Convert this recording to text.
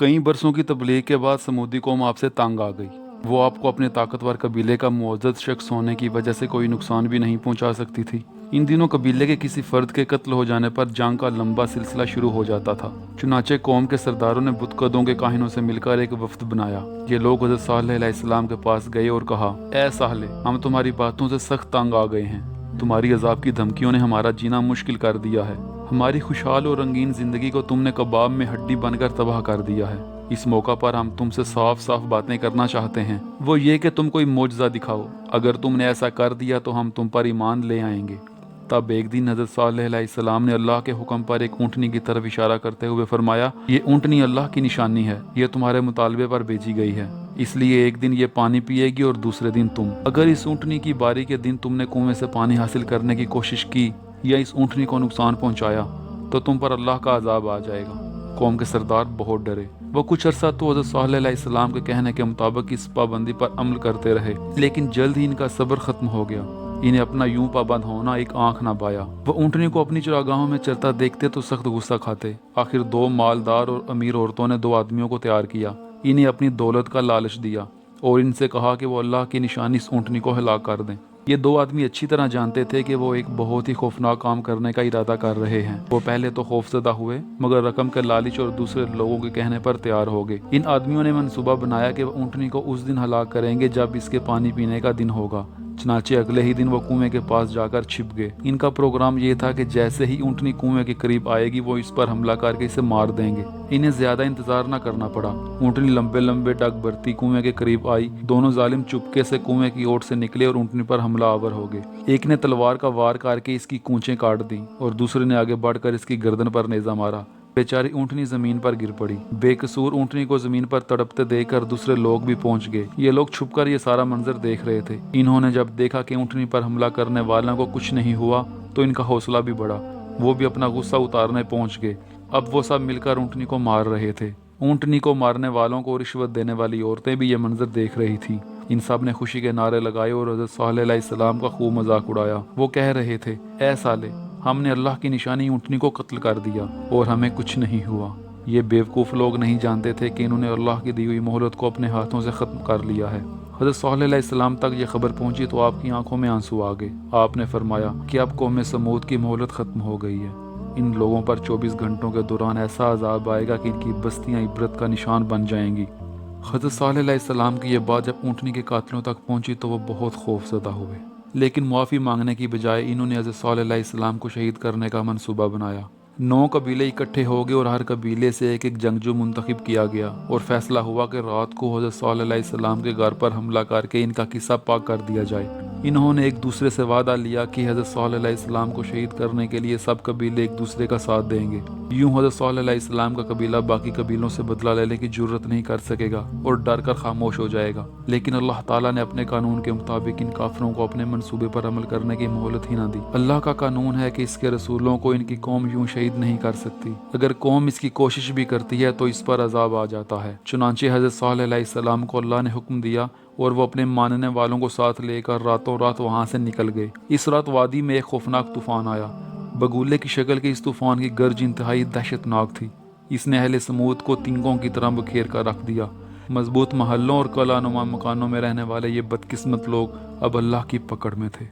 कई बरसों की तबलीग के बाद समूदी कौम आपसे तंग आ गई। वो आपको अपने ताकतवर कबीले का मुअज़्ज़ज़ शख्स होने की वजह से कोई नुकसान भी नहीं पहुंचा सकती थी। इन दिनों कबीले के किसी फर्द के कत्ल हो जाने पर जंग का लंबा सिलसिला शुरू हो जाता था। चुनाचे कौम के सरदारों ने बुतकदों के काहिनों से मिलकर एक वफ्द बनाया। ये लोग हज़रत सालेह अलैहिस्सलाम के पास गए और कहा, ए साले, हम तुम्हारी बातों से सख्त तंग आ गए हैं। तुम्हारी अजाब की धमकियों ने हमारा जीना मुश्किल कर दिया है। हमारी खुशहाल और रंगीन जिंदगी को तुमने कबाब में हड्डी बनकर तबाह कर दिया है। इस मौका पर हम तुमसे साफ साफ बातें करना चाहते हैं, वो ये कि तुम कोई मोजज़ा दिखाओ। अगर तुमने ऐसा कर दिया तो हम तुम पर ईमान ले आएंगे। तब एक दिन हज़रत सालेह अलैहिस्सलाम ने अल्लाह के हुक्म पर एक ऊँटनी की तरफ इशारा करते हुए फरमाया, ये ऊँटनी अल्लाह की निशानी है, ये तुम्हारे मुतालबे पर भेजी गई है, इसलिए एक दिन ये पानी पिएगी और दूसरे दिन तुम। अगर इस ऊँटनी की बारी के दिन तुमने कुएं से पानी हासिल करने की कोशिश की या इस ऊँटनी को नुकसान पहुँचाया तो तुम पर अल्लाह का अजाब आ जाएगा। कौम के सरदार बहुत डरे। वो कुछ अरसा तो हज़रत सालेह अलैहिस्सलाम के कहने के मुताबिक इस पाबंदी पर अमल करते रहे, लेकिन जल्द ही इनका सब्र खत्म हो गया। इन्हें अपना यूं पाबंद होना एक आंख ना पाया। वो ऊँटनी को अपनी चरागाहों में चरता देखते तो सख्त गुस्सा खाते। आखिर दो मालदार और अमीर औरतों ने दो आदमियों को तैयार किया। इन्हें अपनी दौलत का लालच दिया और इनसे कहा कि वो अल्लाह की निशानी इस ऊँटनी को हलाक कर दें। ये दो आदमी अच्छी तरह जानते थे कि वो एक बहुत ही खौफनाक काम करने का इरादा कर रहे हैं। वो पहले तो खौफजदा हुए, मगर रकम के लालच और दूसरे लोगों के कहने पर तैयार हो गए। इन आदमियों ने मंसूबा बनाया कि वो ऊँटनी को उस दिन हलाक करेंगे जब इसके पानी पीने का दिन होगा। चनाचे अगले ही दिन वो कुएं के पास जाकर छिप गए। इनका प्रोग्राम ये था कि जैसे ही ऊँटनी कुएं के करीब आएगी वो इस पर हमला करके इसे मार देंगे। इन्हें ज्यादा इंतजार न करना पड़ा। ऊँटनी लंबे लंबे डग भरती कुएं के करीब आई। दोनों जालिम चुपके से कुएं की ओर से निकले और ऊँटनी पर हमलावर हो गए। एक ने तलवार का वार करके इसकी कूंचें काट दी और दूसरे ने आगे बढ़कर इसकी गर्दन पर नेजा मारा। बेचारी ऊँटनी जमीन पर गिर पड़ी। बेकसूर ऊँटनी को जमीन पर तड़पते देखकर दूसरे लोग भी पहुंच गए। ये लोग छुपकर ये सारा मंजर देख रहे थे। इन्होंने जब देखा कि ऊँटनी पर हमला करने वालों को कुछ नहीं हुआ तो इनका हौसला भी बढ़ा। वो भी अपना गुस्सा उतारने पहुंच गए। अब वो सब मिलकर ऊँटनी को मार रहे थे। ऊँटनी को मारने वालों को रिश्वत देने वाली औरतें भी ये मंजर देख रही थी। इन सब ने खुशी के नारे लगाए और हज़रत सालेह अलैहिस्सलाम का खूब मजाक उड़ाया। वो कह रहे थे, ए साले, हमने अल्लाह की निशानी ऊँटनी को कत्ल कर दिया और हमें कुछ नहीं हुआ। ये बेवकूफ़ लोग नहीं जानते थे कि इन्होंने अल्लाह की दी हुई मोहलत को अपने हाथों से ख़त्म कर लिया है। हज़रत सालेह अलैहिस्सलाम तक ये खबर पहुंची तो आपकी आंखों में आंसू आ गए। आपने फरमाया कि अब कौम समूद की मोहलत ख़त्म हो गई है। इन लोगों पर 24 घंटों के दौरान ऐसा अजाब आएगा कि इनकी बस्तियाँ इबरत का निशान बन जाएंगी। हज़रत सालेह अलैहिस्सलाम की यह बात जब ऊँटनी के कातिलों तक पहुंची तो वो बहुत खौफज़दा हुए, लेकिन मुआफ़ी मांगने की बजाय इन्होंने हज़रत सालेह अलैहिस्सलाम को शहीद करने का मंसूबा बनाया। 9 कबीले इकट्ठे हो गए और हर कबीले से एक एक जंगजू मुंतखब किया गया और फैसला हुआ कि रात को हज़रत सालेह अलैहिस्सलाम के घर पर हमला करके इनका किस्सा पाक कर दिया जाए। इन्होंने एक दूसरे से वादा लिया कि हज़रत सालेह अलैहिस्सलाम को शहीद करने के लिए सब कबीले एक दूसरे का साथ देंगे। यूं हज़रत सालेह अलैहिस्सलाम का कबीला बाकी कबीलों से बदला लेने की जुर्रत नहीं कर सकेगा और डर कर खामोश हो जाएगा। लेकिन अल्लाह ताला ने अपने कानून के मुताबिक इन काफिरों को अपने मंसूबे पर अमल करने की मोहलत ही ना दी। अल्लाह का कानून है कि इसके रसूलों को इनकी कौम यूं शहीद नहीं कर सकती। अगर कौम इसकी कोशिश भी करती है तो इस पर अजाब आ जाता है। चुनांचे हज़रत सालेह अलैहिस्सलाम को अल्लाह ने हुक्म दिया और वो अपने मानने वालों को साथ लेकर रातों रात वहाँ से निकल गए। इस रात वादी में एक खौफनाक तूफान आया। बगुले की शक्ल के इस तूफान की गर्ज इंतहाई दहशतनाक थी। इसने अहले समूद को तिनकों की तरह बखेर कर रख दिया। मजबूत महलों और कलानुमा मकानों में रहने वाले ये बदकिस्मत लोग अब अल्लाह की पकड़ में थे।